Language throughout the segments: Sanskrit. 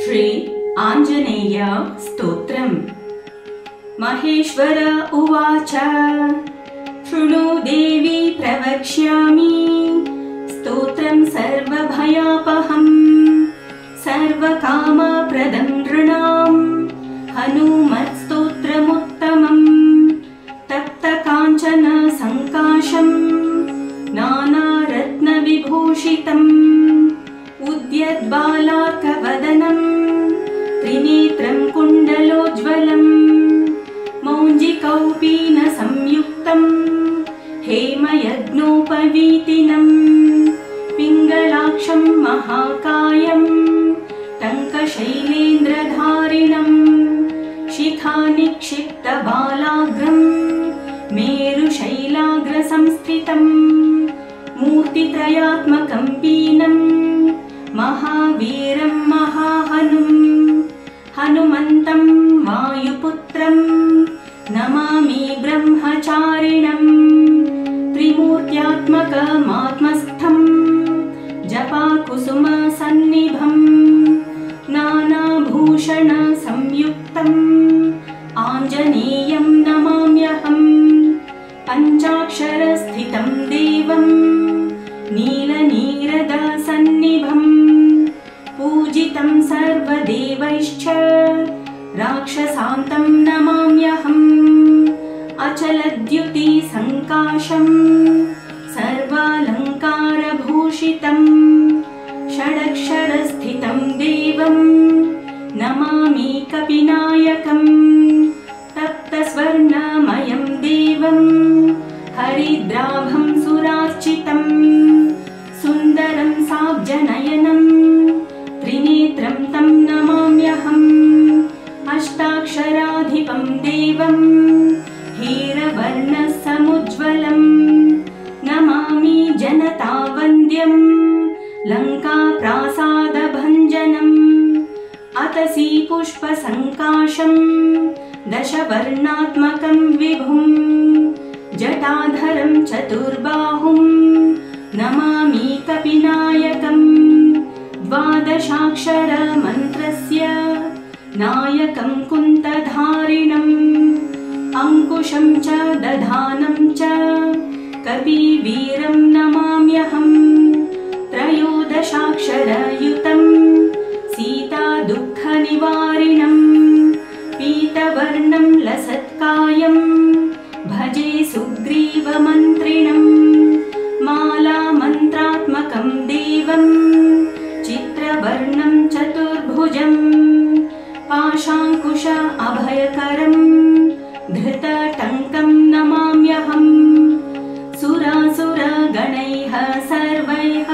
श्री आञ्जनेय स्तोत्रम्। महेश्वर उवाच शृणु देवी प्रवक्ष्यामि स्तोत्रं सर्वभयापहं सर्वकामप्रदं नृणां हनुमत्स्तोत्रमुत्तमं तप्तकाञ्चन संकाशं नानारत्नविभूषितम् उद्यद्बालार्कवदनं त्रिनेत्रं कुण्डलोज्ज्वलं मौञ्जिकौपीनसंयुक्तं हेमयज्ञोपवीतिनं पिङ्गलाक्षं महाकायं टङ्कशैलेन्द्रधारिणं शिखानिक्षिप्तबालाग्रं मेरुशैलाग्रसंस्थितं मूर्तित्रयात्मकं पीनं महावीरं महाहनुं हनुमन्तं वायुपुत्रं नमामि ब्रह्मचारिणं त्रिमूर्त्यात्मकमात्मस्थं जपाकुसुमसन्निभं नानाभूषणसंयुक्तम् आञ्जनेयं नमाम्यहं पञ्चाक्षरस्थितं देवं नीलनीरदसन्निभं पूजितं सर्वदेवैश्च राक्षसान्तं नमाम्यहम् अचलद्युतिसङ्काशं सर्वालङ्कारभूषितं षडक्षरस्थितं देवं नमामि कपिनायकं तप्तस्वर्णमयं देवं हरिद्राभं सुरार्चितं सुन्दरं साब्जनयनं त्रिनेत्रं तं नमाम्यहम् अष्टाक्षराधिपं देवं हीरवर्णसमुज्ज्वलं नमामि जनतावन्द्यं लङ्काप्रासादभञ्जनम् अतसी पुष्पसङ्काशं दशवर्णात्मकं विभुं जटाधरं चतुर्बाहुं नमामि कपिनायकं द्वादशाक्षरमन्त्रस्य नायकं कुन्तधारिणम् अङ्कुशं च दधानं च कपिवीरं नमाम्यहम् त्रयोदशाक्षरयुतं सीतादुःखनिवारिणं पीतवर्णं लसत्कायं भजे सुग्रीवमन्त्रिणं मालामन्त्रात्मकं देवं चित्रवर्णं चतुर्भुजं पाशाङ्कुश अभयकरं धृतटङ्कं नमाम्यहम् सुरासुरगणैः सर्वैः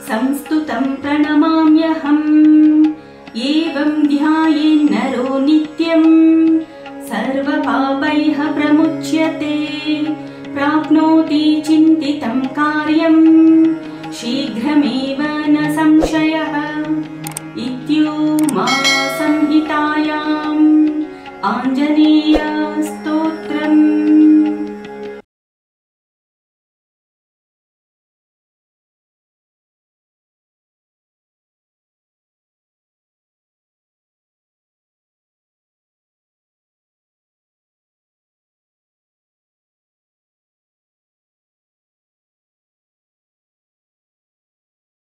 संस्तुतं प्रणमाम्यहम् एवं ध्यायेन्नरो नित्यं सर्वपापैः प्रमुच्यते प्राप्नोति चिन्तितं कार्यं शीघ्रमेव